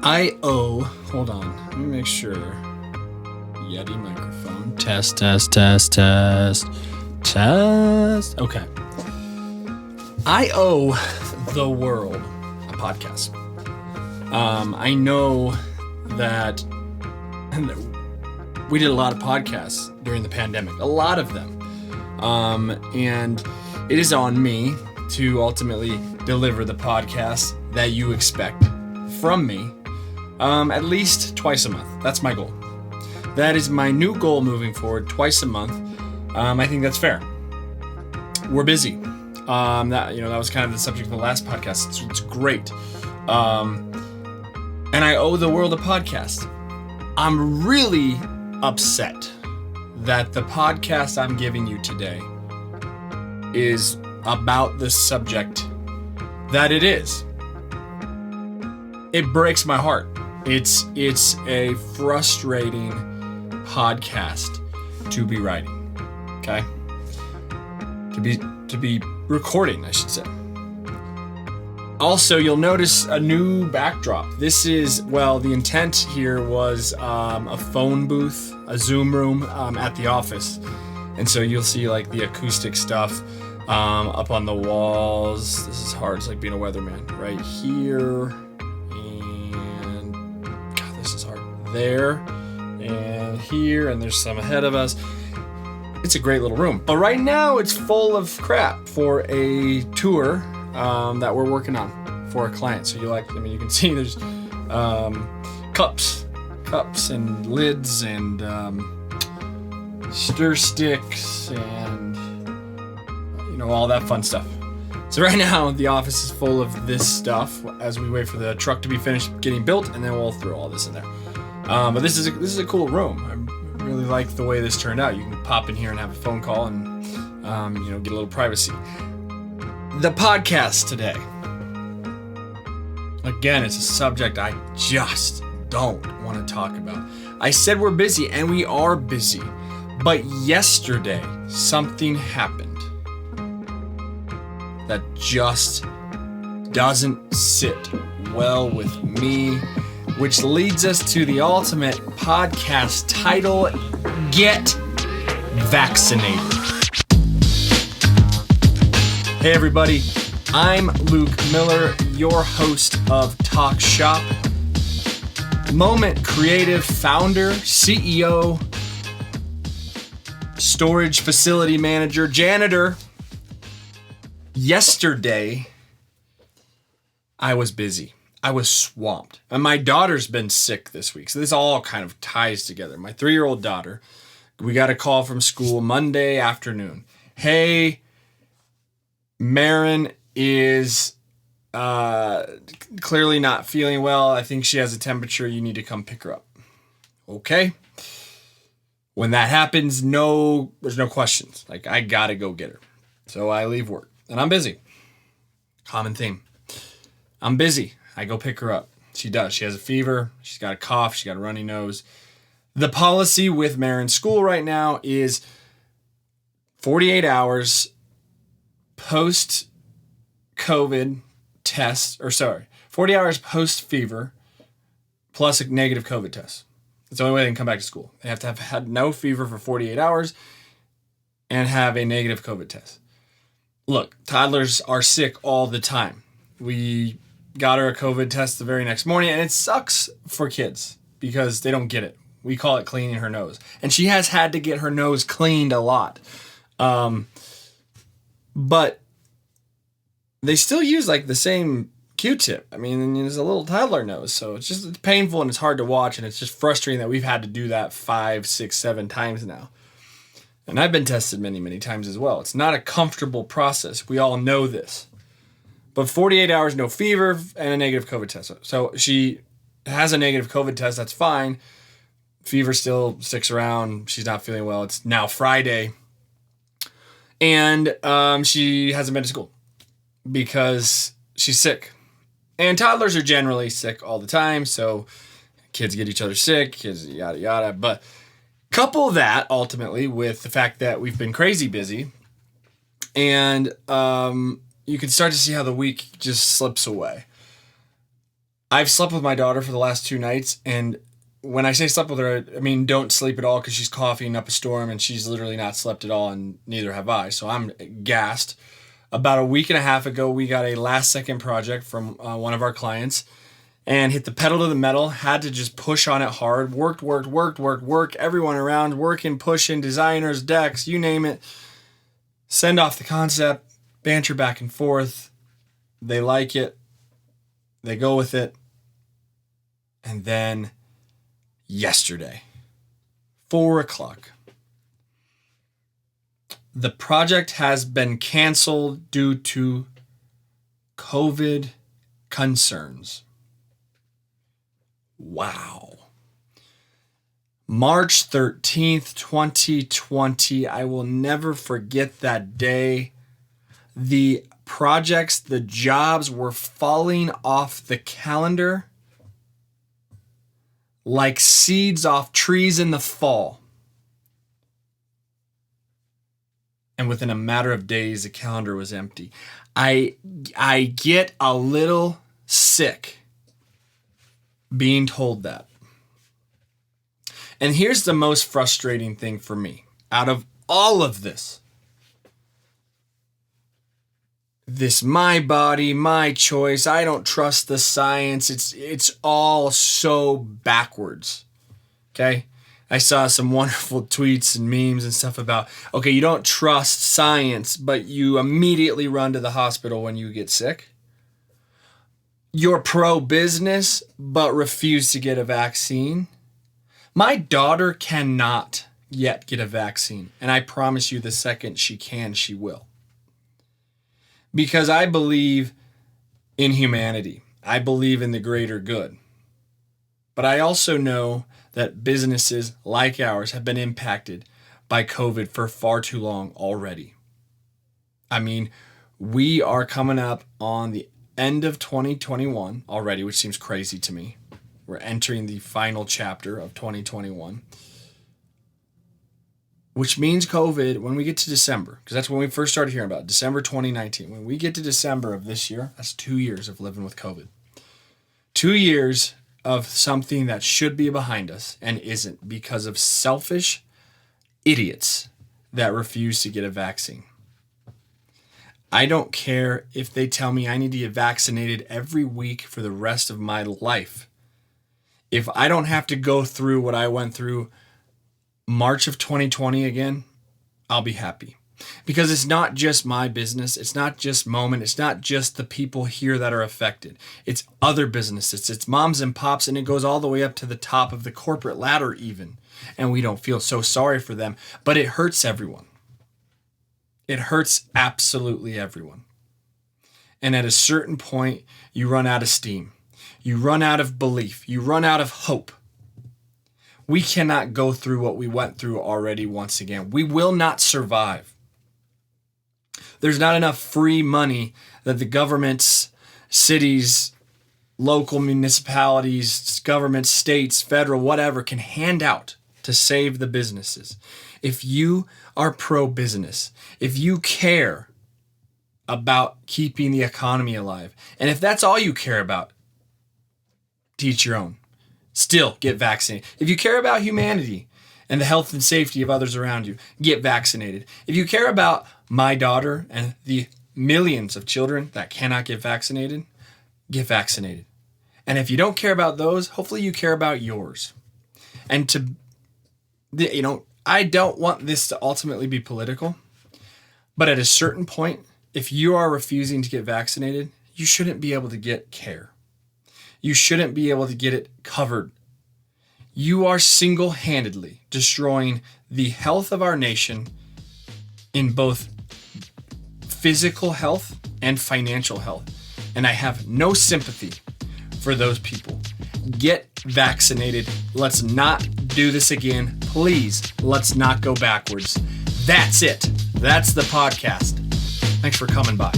Hold on. Let me make sure. Yeti microphone. Test. Okay. I owe the world a podcast. I know that we did a lot of podcasts during the pandemic, a lot of them. And it is on me to ultimately deliver the podcast that you expect from me at least twice a month. That's my goal. That is my new goal moving forward, twice a month. I think that's fair. We're busy. That was kind of the subject of the last podcast. It's great. And I owe the world a podcast. I'm really upset that the podcast I'm giving you today is about the subject that it is. It breaks my heart. It's a frustrating podcast to be writing. Okay? To be recording, I should say. Also, you'll notice a new backdrop. This is, the intent here was a phone booth, a Zoom room at the office. And so you'll see like the acoustic stuff up on the walls. This is hard. It's like being a weatherman. Right here. And God, this is hard. There. And here. And there's some ahead of us. It's a great little room. But right now it's full of crap for a tour that we're working on for a client. So you can see there's cups and lids and stir sticks and all that fun stuff. So right now the office is full of this stuff as we wait for the truck to be finished getting built, and then we'll throw all this in there. But this is a cool room. I really like the way this turned out. You can pop in here and have a phone call and get a little privacy. The podcast today. Again, it's a subject I just don't want to talk about. I said we're busy, and we are busy. But yesterday, something happened that just doesn't sit well with me, which leads us to the ultimate podcast title, Get Vaccinated. Hey everybody, I'm Luke Miller, your host of Talk Shop, Moment Creative founder, CEO, storage facility manager, janitor. Yesterday, I was busy. I was swamped. And my daughter's been sick this week, so this all kind of ties together. My 3-year-old daughter, we got a call from school Monday afternoon. Hey, Marin is clearly not feeling well. I think she has a temperature. You need to come pick her up. Okay. When that happens, there's no questions. Like, I gotta go get her. So I leave work. And I'm busy. Common theme. I'm busy. I go pick her up. She does. She has a fever. She's got a cough. She's got a runny nose. The policy with Marin's school right now is 48 hours post-COVID test, 40 hours post-fever plus a negative COVID test. That's the only way they can come back to school. They have to have had no fever for 48 hours and have a negative COVID test. Look, toddlers are sick all the time. We got her a COVID test the very next morning, and it sucks for kids because they don't get it. We call it cleaning her nose. And she has had to get her nose cleaned a lot. But they still use like the same Q-tip. I mean, it's a little toddler nose, so it's painful and it's hard to watch, and it's just frustrating that we've had to do that 5, 6, 7 times now. And I've been tested many, many times as well. It's not a comfortable process. We all know this. But 48 hours, no fever, and a negative COVID test. So she has a negative COVID test. That's fine. Fever still sticks around. She's not feeling well. It's now Friday. And she hasn't been to school because she's sick. And toddlers are generally sick all the time. So kids get each other sick, kids yada, yada. But couple that ultimately with the fact that we've been crazy busy, and you can start to see how the week just slips away. I've slept with my daughter for the last 2 nights, and when I say slept with her, I mean don't sleep at all because she's coughing up a storm and she's literally not slept at all, and neither have I. So I'm gassed. About a week and a half ago, we got a last-second project from one of our clients and hit the pedal to the metal, had to just push on it hard, work, everyone around, working, pushing, designers, decks, you name it. Send off the concept, banter back and forth. They like it. They go with it. And then yesterday, 4:00, the project has been canceled due to COVID concerns. Wow. March 13th, 2020. I will never forget that day. The projects, the jobs were falling off the calendar like seeds off trees in the fall. And within a matter of days, the calendar was empty. I get a little sick being told that. And here's the most frustrating thing for me out of all of this. This my body, my choice. I don't trust the science. It's all so backwards. Okay? I saw some wonderful tweets and memes and stuff about, okay, you don't trust science, but you immediately run to the hospital when you get sick. You're pro-business, but refuse to get a vaccine. My daughter cannot yet get a vaccine, and I promise you the second she can, she will. Because I believe in humanity. I believe in the greater good. But I also know that businesses like ours have been impacted by COVID for far too long already. I mean, we are coming up on the end of 2021 already, which seems crazy to me. We're entering the final chapter of 2021. Which means COVID, when we get to December, because that's when we first started hearing about it, December 2019. When we get to December of this year, that's 2 years of living with COVID. 2 years of something that should be behind us and isn't because of selfish idiots that refuse to get a vaccine. I don't care if they tell me I need to get vaccinated every week for the rest of my life. If I don't have to go through what I went through March of 2020 again, I'll be happy. Because it's not just my business. It's not just Moment. It's not just the people here that are affected. It's other businesses. It's moms and pops, and it goes all the way up to the top of the corporate ladder even. And we don't feel so sorry for them. But it hurts everyone. It hurts absolutely everyone. And at a certain point, you run out of steam. You run out of belief. You run out of hope. We cannot go through what we went through already once again. We will not survive. There's not enough free money that the governments, cities, local municipalities, governments, states, federal, whatever, can hand out to save the businesses. If you are pro-business, if you care about keeping the economy alive, and if that's all you care about, teach your own. Still get vaccinated. If you care about humanity and the health and safety of others around you, get vaccinated. If you care about my daughter and the millions of children that cannot get vaccinated, get vaccinated. And if you don't care about those, hopefully you care about yours. And I don't want this to ultimately be political, but at a certain point, if you are refusing to get vaccinated, you shouldn't be able to get care. You shouldn't be able to get it covered. You are single-handedly destroying the health of our nation in both physical health and financial health. And I have no sympathy for those people. Get vaccinated. Let's not do this again. Please, let's not go backwards. That's it. That's the podcast. Thanks for coming by.